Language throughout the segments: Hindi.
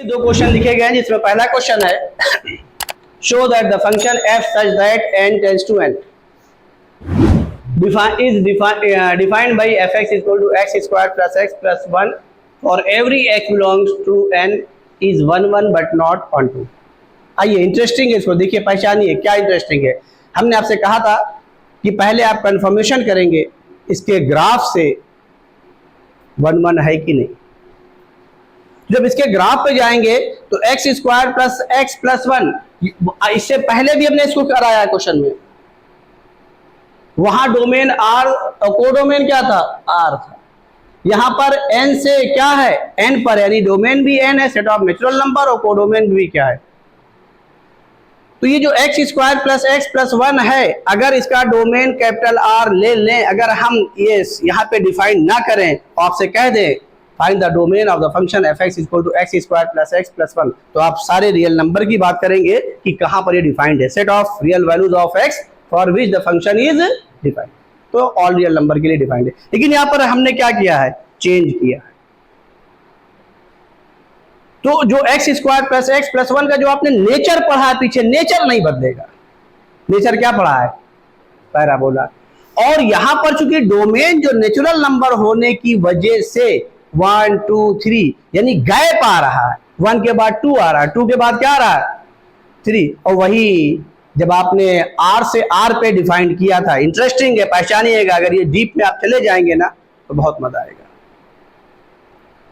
दो क्वेश्चन लिखे गए हैं जिसमें पहला क्वेश्चन है show that the function f such that n tends to n defined by fx equal to x squared plus x plus 1 for every x belongs to n is 1 1 but not on 2। आइए इंटरेस्टिंग है, इसको देखिए, पहचानिए क्या इंटरेस्टिंग है। हमने आपसे कहा था कि पहले आप कंफर्मेशन करेंगे इसके ग्राफ से 1 1 है कि नहीं। जब इसके ग्राफ पे जाएंगे तो x square plus x plus 1, इससे पहले भी हमने इसको कराया है क्वेश्चन में, वहां डोमेन आर और कोडोमेन क्या था, आर था। यहां पर एन से क्या है, एन पर, यानी डोमेन भी एन है, सेट ऑफ नेचुरल नंबर, और कोडोमेन भी क्या है। तो ये जो x square plus x plus 1 है, अगर इसका डोमेन कैपिटल आर ले लें, अगर हम ये यहाँ पे डिफाइन ना करें, आपसे कह दें find the domain of the function f x equal to x square plus x plus 1, तो आप सारे रियल नंबर की बात करेंगे कि कहां पर ये डिफाइंड है, set of real values of x for which the function is defined. तो ऑल रियल नंबर के लिए डिफाइंड है। लेकिन यहां पर हमने क्या किया है, चेंज किया है। तो जो x square plus x plus 1 का जो आपने नेचर पढ़ा है पीछे, नेचर नहीं बदलेगा। नेचर क्या पढ़ा है, पैराबोला। और यहां पर चूंकि डोमेन जो नेचुरल नंबर होने की वजह से 1 2 3 यानी गैप आ रहा है, 1 के बाद 2 आ रहा है, 2 के बाद क्या आ रहा है, 3। और वही जब आपने r से r पे डिफाइन किया था, इंटरेस्टिंग है, पहचानिएगा। अगर ये डीप में आप चले जाएंगे ना तो बहुत मजा आएगा।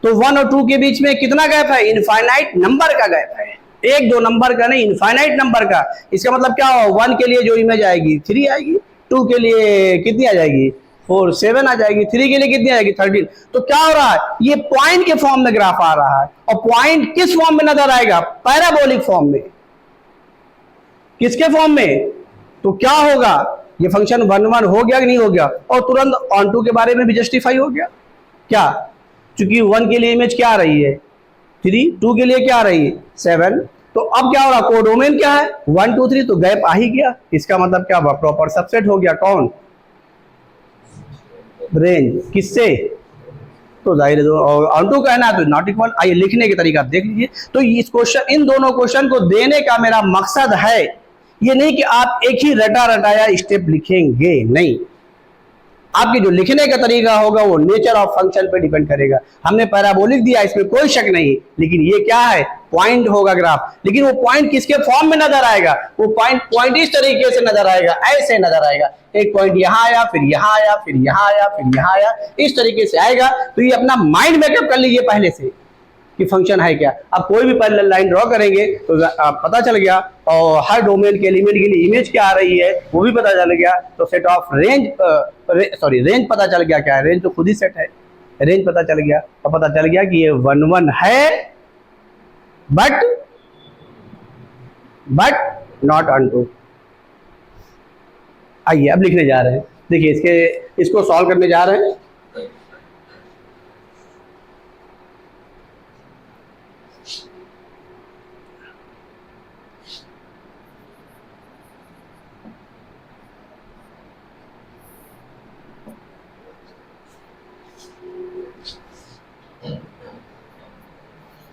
तो 1 और 2 के बीच में कितना गैप है, इनफाइनाइट नंबर का गैप है, 1 2 नंबर का नहीं, इनफाइनाइट नंबर का। इसका मतलब क्या हो, 1 के लिए जो इमेज आएगी 3 आएगी, 2 के लिए कितनी आ जाएगी 4 7 आ जाएगी, 3 के लिए कितनी आ जाएगी 13। तो क्या हो रहा है, ये पॉइंट के फॉर्म में ग्राफ आ रहा है। और पॉइंट किस फॉर्म में नजर आएगा, पैराबोलिक फॉर्म में। किसके फॉर्म में, तो क्या होगा, ये फंक्शन 1 1 हो गया कि नहीं हो गया, और तुरंत ऑन 2 के बारे में भी जस्टिफाई हो गया। क्या, चूंकि 1 के लिए इमेज क्या आ रही है 3, 2 के लिए क्या आ रही है 7, तो अब क्या हो रहा, कोडोमेन क्या है 1 2 3, तो गैप आ ही गया। इसका मतलब क्या हुआ, प्रॉपर सबसेट हो गया। कौन, रेंज, किससे, तो जाहिर है ऑन टू कहना है तो नॉट इक्वल। आइए लिखने के तरीका आप देख लीजिए। तो इस क्वेश्चन, इन दोनों क्वेश्चन को देने का मेरा मकसद है ये नहीं कि आप एक ही रटा रटाया स्टेप लिखेंगे, नहीं। आपके जो लिखने का तरीका होगा वो नेचर ऑफ फंक्शन पे डिपेंड करेगा। हमने पैराबोलिक दिया, इसमें कोई शक नहीं, लेकिन ये क्या है, पॉइंट होगा ग्राफ। लेकिन वो पॉइंट किसके फॉर्म में नजर आएगा, वो पॉइंट इस तरीके से नजर आएगा, ऐसे नजर आएगा। एक पॉइंट यहाँ आया, फिर यहाँ आया, फिर यहाँ आया, फिर यहाँ आया, इस तरीके से आएगा। तो ये अपना माइंड मेकअप कर लीजिए पहले से कि फंक्शन है क्या। अब कोई भी पैरेलल लाइन ड्रॉ करेंगे तो पता चल गया, और हर डोमेन के एलिमेंट के लिए इमेज क्या आ रही है वो भी पता चल गया। तो सेट ऑफ रेंज, रेंज पता चल गया। क्या है, रेंज तो खुद ही सेट है, रेंज पता चल गया। और पता चल गया कि ये 1 1 है बट नॉट ऑन 2। आइए अब लिखने जा रहे हैं। देखिए इसको सॉल्व करने जा रहे हैं।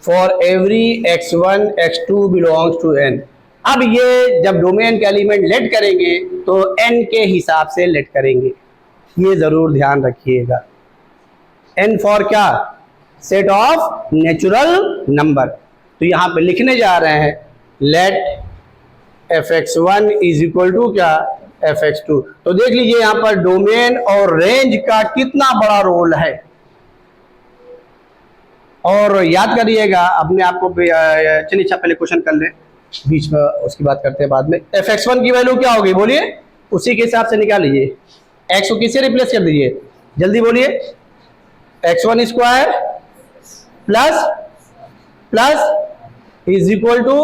For every x1 x2 belongs to n। अब ये जब डोमेन के एलिमेंट लेट करेंगे तो n के हिसाब से लेट करेंगे, ये जरूर ध्यान रखिएगा। n फॉर क्या, सेट ऑफ नेचुरल नंबर। तो यहां पे लिखने जा रहे हैं late fx1 is equal to क्या, fx2। तो देख लीजिए यहां पर डोमेन और रेंज का कितना बड़ा रोल है। और याद करिएगा अपने आप को, चलिए अच्छा पहले क्वेश्चन कर ले, बीच में उसकी बात करते हैं बाद में। fx1 की वैल्यू क्या होगी बोलिए, उसी के हिसाब से निकाल लीजिए। x को किससे रिप्लेस कर दीजिए, जल्दी बोलिए, x1 square plus is equal to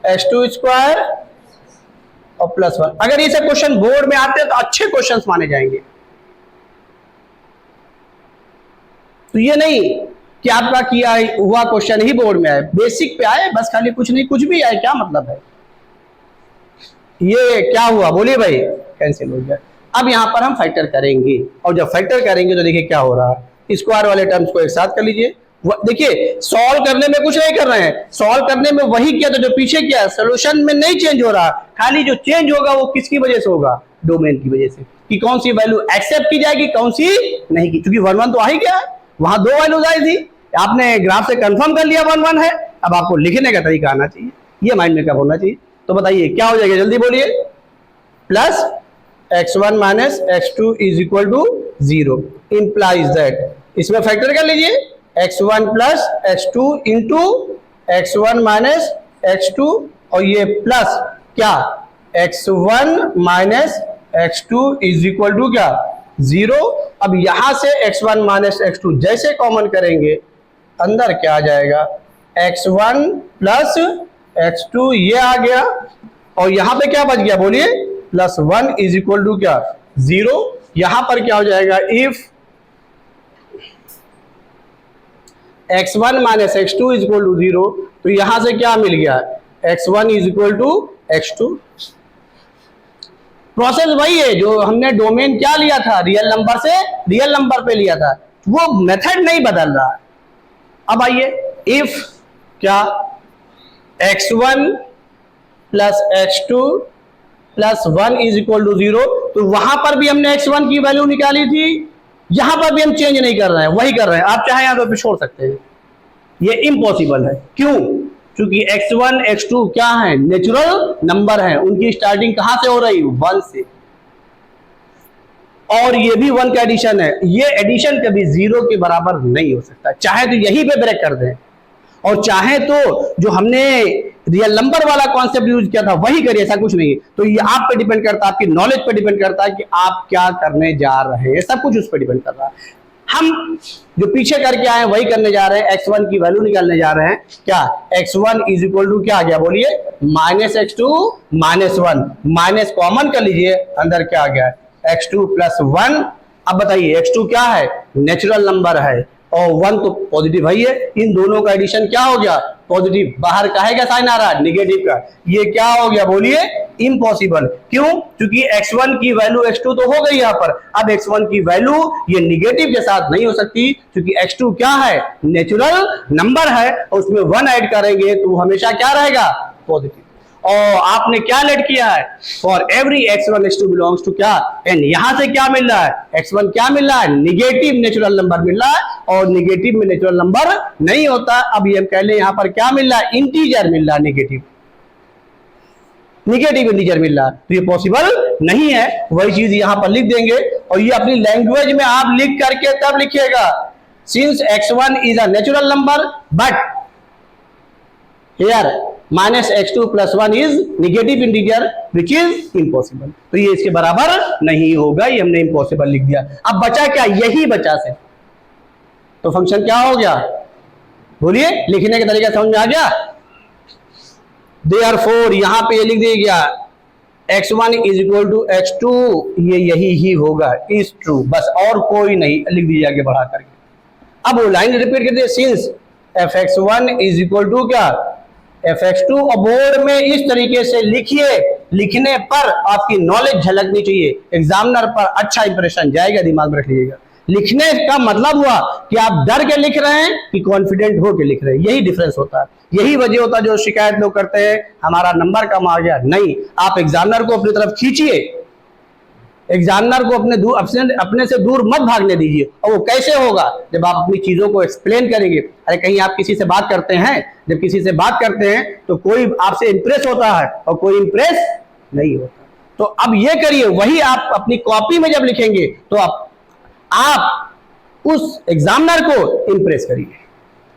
x2 square और प्लस 1। अगर ये सब क्वेश्चन बोर्ड में आते हैं तो अच्छे क्वेश्चन माने जाएंगे। तो ये नहीं कि आपका किया हुआ क्वेश्चन ही बोर्ड में आए, बेसिक पे आए बस, खाली कुछ नहीं, कुछ भी आए, क्या मतलब है। ये क्या हुआ बोलिए भाई, कैंसिल हो गया। अब यहां पर हम फैक्टर करेंगे, और जब फैक्टर करेंगे तो देखिए क्या हो रहा है, स्क्वायर वाले टर्म्स को एक साथ कर लीजिए देखिए सॉल्व करने में कुछ नहीं कर रहे हैं, सॉल्व करने में वही किया था जो पीछे किया है, सोल्यूशन में नहीं चेंज हो रहा, खाली जो चेंज होगा वो किसकी वजह से होगा, डोमेन की वजह से, कि कौन सी वैल्यू एक्सेप्ट की जाएगी कौन सी नहीं की, क्योंकि 1 1 तो आ ही गया है, वहां 2 वैल्यूज आई थी, आपने ग्राफ से कंफर्म कर लिया 1 1 है, अब आपको लिखने का तरीका आना चाहिए, ये माइंड में कब होना चाहिए। तो बताइए क्या हो जाएगा, जल्दी बोलिए, plus x1 minus x2 is equal to 0 implies that, इसमें फैक्टर कर लीजिए x1 plus x2 into x1 minus x2, और ये प्लस क्या x1 minus x2 is equal to क्या 0। अब यहां से x1 माइनस x2 जैसे कॉमन करेंगे अंदर क्या आ जाएगा, x1 प्लस x2 ये आ गया, और यहां पे क्या बच गया बोलिए, प्लस 1 इज इक्वल टू क्या 0। यहां पर क्या हो जाएगा, if x1 minus x2 is equal to 0, तो यहां से क्या मिल गया, x1 is equal to x2। Process वही है जो हमने डोमेन क्या लिया था, रियल नंबर से रियल नंबर पे लिया था, वो मेथड नहीं बदल रहा है। अब आइए, इफ क्या x1 plus x2 plus 1 is equal to 0, तो वहां पर भी हमने x1 की वैल्यू निकाली थी, यहां पर भी हम चेंज नहीं कर रहे हैं, वही कर रहे हैं, आप चाहे यहां पे छोड़ सकते हैं, ये इम्पॉसिबल है। क्यों? क्योंकि x1 x2 क्या है, नेचुरल नंबर है, उनकी स्टार्टिंग कहां से हो रही है, 1 से, और ये भी 1 का एडिशन है, ये एडिशन कभी 0 के बराबर नहीं हो सकता, चाहे तो यहीं पे ब्रेक कर दें, और चाहे तो जो हमने रियल नंबर वाला कॉन्सेप्ट यूज किया था वही करिए, ऐसा कुछ नहीं है। तो ये आप पे डिपेंड करता है, आपकी नॉलेज पे डिपेंड करता है कि आप क्या करने जा रहे हैं, सब कुछ उस पर डिपेंड कर रहा है। हम जो पीछे करके आए वही करने जा रहे हैं, x1 की वैल्यू निकालने जा रहे हैं, क्या x1 इज इक्वल टू क्या आ गया बोलिए, minus x2 minus 1, minus common कर लीजिए, अंदर क्या आ गया, x2 प्लस 1। अब बताइए x2 क्या है, नेचुरल नंबर है, और 1 तो पॉजिटिव है, इन दोनों का एडिशन क्या हो गया, पॉजिटिव, बाहर काहे का साइन आ रहा है, निगेटिव का, ये क्या हो गया बोलिए, इम्पॉसिबल। क्यों? क्योंकि x1 की वैल्यू x2 तो हो गई यहां पर, अब x1 की वैल्यू ये निगेटिव के साथ नहीं हो सकती, क्योंकि x2 क्या है, नेचुरल नंबर है, और उसमें 1 ऐड करेंगे तो हमेशा क्या रहेगा, पॉजिटिव। और आपने क्या लेट किया है, for every x1 x2 belongs to क्या n, यहां से क्या मिल रहा है, x1 क्या मिल रहा है, निगेटिव नेचुरल नंबर मिल रहा है, और निगेटिव में नेचुरल नंबर नहीं होता। अब ये हम कह लें यहां पर क्या मिल रहा है, इंटीजर मिल रहा है, निगेटिव इंटीजर मिल रहा है, तो ये पॉसिबल नहीं है। वही चीज यहां पर लिख देंगे, और ये अपनी लैंग्वेज में आप लिख करके तब लिखिएगा, since x1 is a natural number but here minus x2 plus 1 is negative integer which is impossible, तो ये इसके बराबर नहीं होगा, ये हमने इम्पॉसिबल लिख दिया। अब बचा क्या, यही बचा से, तो फंक्शन क्या हो गया बोलिए, लिखने का तरीका समझ में आ गया। देयरफॉर यहां पे ये लिख दिया गया, x1 is equal to x2, ये यही ही होगा, इज ट्रू, बस और कोई नहीं, लिख दीजिए आगे बढ़ा करके। अब वो लाइन रिपीट कर दिए, since fx1 is equal to क्या fx2, और बोर्ड में इस तरीके से लिखिए, लिखने पर आपकी नॉलेज झलकनी चाहिए, एग्जामिनर पर अच्छा इंप्रेशन जाएगा, दिमाग में रख लीजिएगा। लिखने का मतलब हुआ कि आप डर के लिख रहे हैं कि कॉन्फिडेंट हो के लिख रहे हैं, यही डिफरेंस होता है, यही वजह होता है जो शिकायत लोग करते हैं हमारा नंबर कम आ गया। नहीं, आप एग्जामिनर को अपनी तरफ खींचिए, एग्जामिनर को अपने से दूर मत भागने दीजिए। और वो कैसे होगा, जब आप अपनी चीजों को एक्सप्लेन करेंगे। अरे कहीं आप किसी से बात करते हैं, जब किसी से बात करते हैं तो कोई आपसे इंप्रेस होता है और कोई इंप्रेस नहीं होता। तो अब ये करिए, वही आप अपनी कॉपी में जब लिखेंगे तो आप उस एग्जामिनर को इंप्रेस करिए,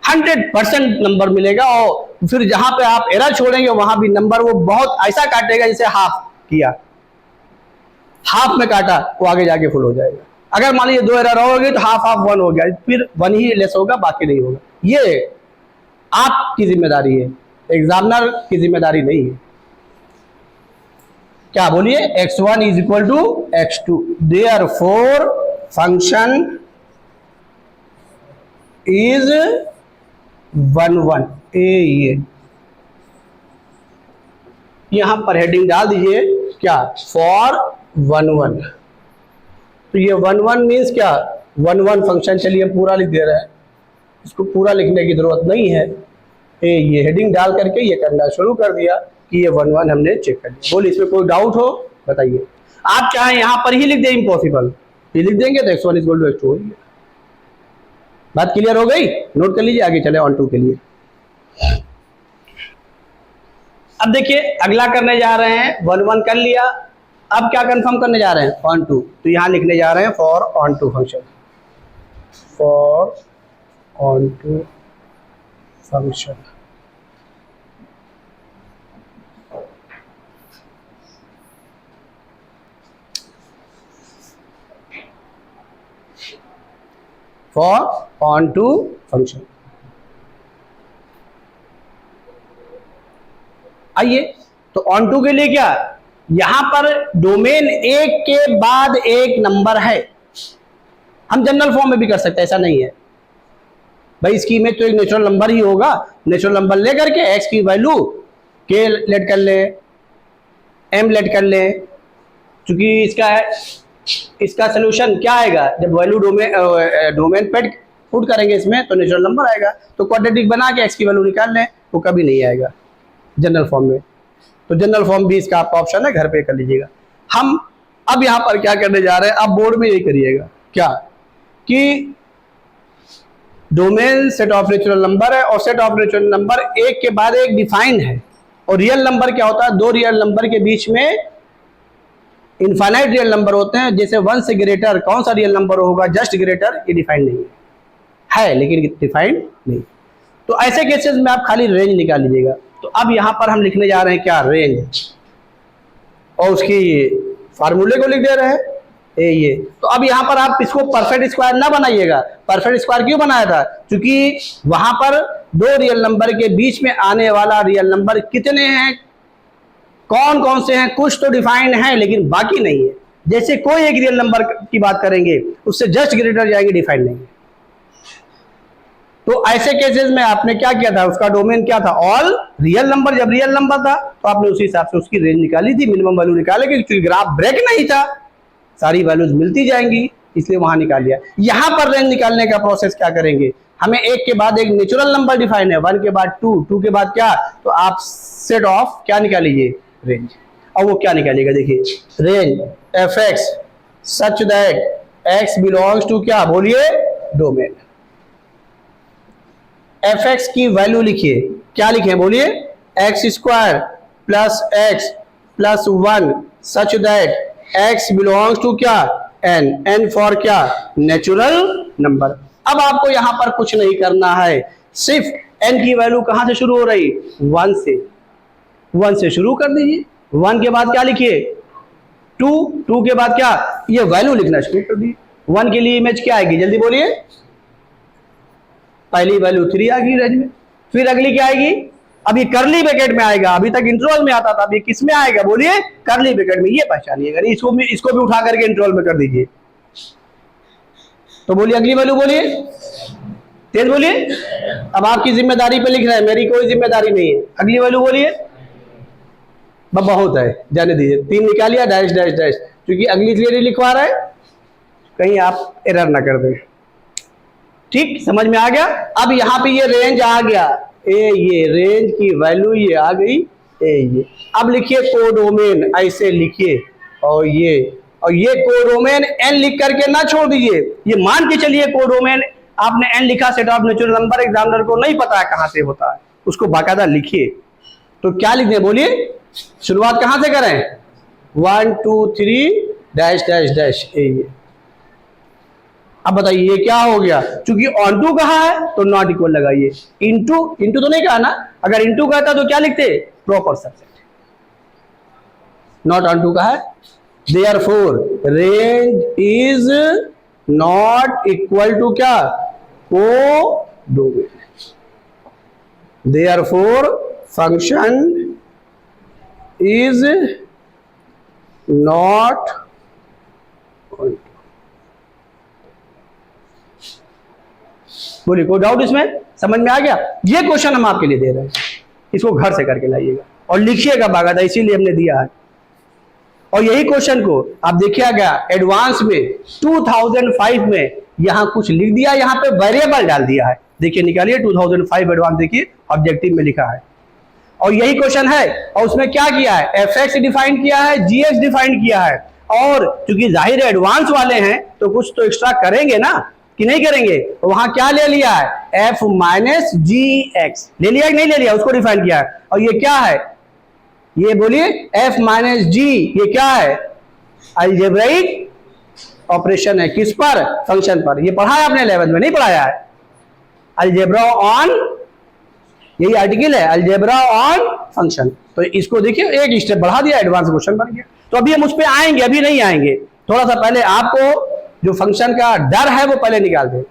100% नंबर मिलेगा। और फिर जहां पे आप एरर छोड़ेंगे वहां भी नंबर वो बहुत ऐसा काटेगा जैसे हाफ किया, हाफ में काटा वो आगे जाके फुल हो जाएगा। अगर मान लीजिए 2 एरर हो गई तो हाफ 1 हो गया, फिर 1 ही लेस होगा, बाकी नहीं होगा। ये आपकी जिम्मेदारी है, एग्जामिनर की जिम्मेदारी नहीं है। क्या बोलिए, x1 is equal to x2, therefore function is 1 1, ये यहां पर हेडिंग डाल दीजिए क्या, फॉर 1 1। तो ये 1 1 मीन्स क्या, 1 1 फंक्शन, चलिए पूरा लिख दे रहे हैं, इसको पूरा लिखने की जरूरत नहीं है, ये हेडिंग डाल करके ये करना शुरू कर दिया कि ये 1 1 हमने चेक कर लिया। बोलिए इसमें कोई डाउट हो बताइए। आप चाहें यहां पर ही लिख दें इम्पॉसिबल, ये लिख देंगे तो x1 = x2 हो गया। बात क्लियर हो गई? नोट कर लीजिए, आगे चले ऑन टू के लिए। अब देखिए अगला करने जा रहे हैं, 1 1 कर लिया, अब क्या कंफर्म करने जा रहे हैं? Onto. तो यहां लिखने जा रहे हैं for onto function, for onto function. For onto function. आइए तो ऑन टू के लिए क्या, यहां पर डोमेन एक के बाद एक नंबर है। हम जनरल फॉर्म में भी कर सकते हैं, ऐसा नहीं है भाई। इसकी इमेज तो एक नेचुरल नंबर ही होगा, नेचुरल नंबर लेकर के x की वैल्यू k लेट कर ले, m लेट कर ले, क्योंकि इसका सोल्यूशन क्या आएगा, जब वैल्यू डोमेन पुट करेंगे इसमें तो नेचुरल नंबर आएगा। तो क्वाड्रेटिक बना के x की वैल्यू निकाल लें, वो कभी नहीं आएगा जनरल फॉर्म में। तो जनरल फॉर्म भी इसका आपका ऑप्शन है, घर पे कर लीजिएगा। हम अब यहां पर क्या करने जा रहे हैं, आप बोर्ड में यही करिएगा क्या कि domain set of natural number है और सेट ऑफ नेचुरल नंबर एक के बाद एक डिफाइंड है। और रियल नंबर क्या होता है, दो रियल नंबर के बीच में इनफाइनाइट रियल नंबर होते हैं। जैसे 1 से ग्रेटर कौन सा रियल नंबर होगा, जस्ट ग्रेटर, ये डिफाइंड नहीं है लेकिन डिफाइंड नहीं। तो ऐसे केसेस में आप खाली रेंज निकाल लीजिएगा। तो अब यहां पर हम लिखने जा रहे हैं क्या, रेंज, और उसकी फार्मूले को लिख दे रहे हैं ये। तो अब यहां पर आप इसको परफेक्ट स्क्वायर ना बनाइएगा। परफेक्ट स्क्वायर क्यों बनाया था, क्योंकि वहां पर दो रियल नंबर के बीच में आने वाला रियल नंबर कितने हैं, कौन कौन से हैं, कुछ तो डिफाइंड है लेकिन बाकी नहीं है। जैसे कोई एक रियल नंबर की बात करेंगे, उससे जस्ट ग्रेटर जाएंगे, डिफाइंड नहीं है। तो ऐसे केसेस में आपने क्या किया था, उसका डोमेन क्या था, ऑल रियल नंबर। जब रियल नंबर था तो आपने उसी हिसाब से उसकी रेंज निकाली थी, मिनिमम वैल्यू निकाले, क्योंकि ग्राफ ब्रेक नहीं था, सारी वैल्यूज मिलती जाएंगी, इसलिए वहां निकाल लिया। यहां पर रेंज निकालने का प्रोसेस क्या करेंगे, हमें एक के बाद एक नेचुरल नंबर डिफाइन है, 1 के बाद 2, 2 के बाद क्या, तो आप सेट ऑफ क्या निकालिए, रेंज। और वो क्या निकालिएगा, देखिए range fx such that x belongs to क्या, बोलिए डोमेन। fx की वैल्यू लिखिए, क्या लिखे बोलिए, x² plus x plus 1 such that x belongs to क्या, n, n फॉर क्या, नेचुरल नंबर। अब आपको यहां पर कुछ नहीं करना है, सिर्फ n की वैल्यू कहां से शुरू हो रही, 1 से, 1 से शुरू कर दीजिए। 1 के बाद क्या लिखिए, 2, 2 के बाद क्या, ये वैल्यू लिखना शुरू कर दीजिए। 1 के लिए इमेज क्या आएगी, जल्दी बोलिए, पहली वैल्यू 3 आ गई रेंज में, फिर अगली क्या आएगी, अभी करली ब्रैकेट में आएगा, अभी तक इंटरवल में आता था, अभी किस में आएगा, बोलिए करली ब्रैकेट में, ये पहचानिएगा। इसको भी उठा करके इंटरवल में कर दीजिए। तो बोलिए अगली वैल्यू, बोलिए तेज बोलिए। अब आपकी जिम्मेदारी पे लिख रहे हैं, मेरी कोई जिम्मेदारी नहीं है। अगली वैल्यू बोलिए, बहुत है, जाने दीजिए। 3 निकालिए, डैश डैश डैश, क्योंकि अगली थियरी लिखवा रहा है, कहीं आप एरर ना कर दें। ठीक, समझ में आ गया। अब यहाँ पे ये रेंज आ गया, ये रेंज की वैल्यू ये आ गई, ये। अब लिखिए कोडोमेन, ऐसे लिखिए, और ये कोडोमेन n लिख करके ना छोड़ दीजिए। ये मान के चलिए कोडोमेन आपने n लिखा, set of natural number, examiner को नहीं पता है कहां से होता है, उसको बाकायदा लिखिए। तो क्या लिख दें, बोलिए, शुरुआत कहां से करें, 1 2 3 डैश डैश डैश, ये। अब बताइए ये क्या हो गया, क्योंकि ऑन टू कहा है तो नॉट इक्वल लगाइए, इनटू तो नहीं कहा ना, अगर इनटू कहता तो क्या लिखते, proper subset, not onto कहा है। Therefore range is not equal to क्या, codomain. Therefore function is not, बोलिए कोई डाउट इसमें, समझ में आ गया। ये क्वेश्चन हम आपके लिए दे रहे हैं, इसको घर से करके लाइएगा और लिखिएगा बाकायदा, इसीलिए हमने दिया है। और यही क्वेश्चन को आप देखिएगा एडवांस में 2005 में यहाँ कुछ लिख दिया, यहाँ पे वेरिएबल डाल दिया है। देखिए निकालिए 2005 एडवांस, देखिए ऑब्जेक्टिव में लिखा है और यही क्वेश्चन है। और उसमें क्या किया है, एफ डिफाइन किया है, जी डिफाइन किया है। और क्योंकि जाहिर एडवांस वाले हैं तो कुछ तो एक्स्ट्रा करेंगे ना, कि नहीं करेंगे, तो वहां क्या ले लिया है, एफ माइनस जी एक्स ले लिया कि नहीं ले लिया, उसको डिफाइन किया है। और ये क्या है, ये बोलिए एफ माइनस जी, ये क्या है, अलजेब्राइक ऑपरेशन है। किस पर, फंक्शन पर। ये पढ़ा है आपने 11th में, नहीं पढ़ाया है, अलजेब्रा ऑन, यही आर्टिकल है, अलजेब्रा ऑन फंक्शन। तो इसको देखिए एक स्टेप बढ़ा दिया, एडवांस क्वेश्चन बन गया। तो अभी हम उस पर आएंगे, अभी नहीं आएंगे, थोड़ा सा पहले आपको जो फंक्शन का डर है वो पहले निकाल दें,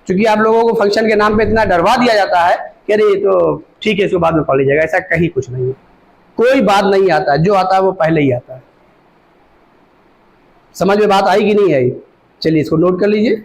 क्योंकि आप लोगों को फंक्शन के नाम पे इतना डरवा दिया जाता है कि अरे ये तो ठीक है इसको बाद में पढ़ लीजिएगा, ऐसा कहीं कुछ नहीं है, कोई बात नहीं आता है, जो आता है वो पहले ही आता है। समझ में बात आई कि नहीं आई, चलिए इसको नोट कर लीजिए।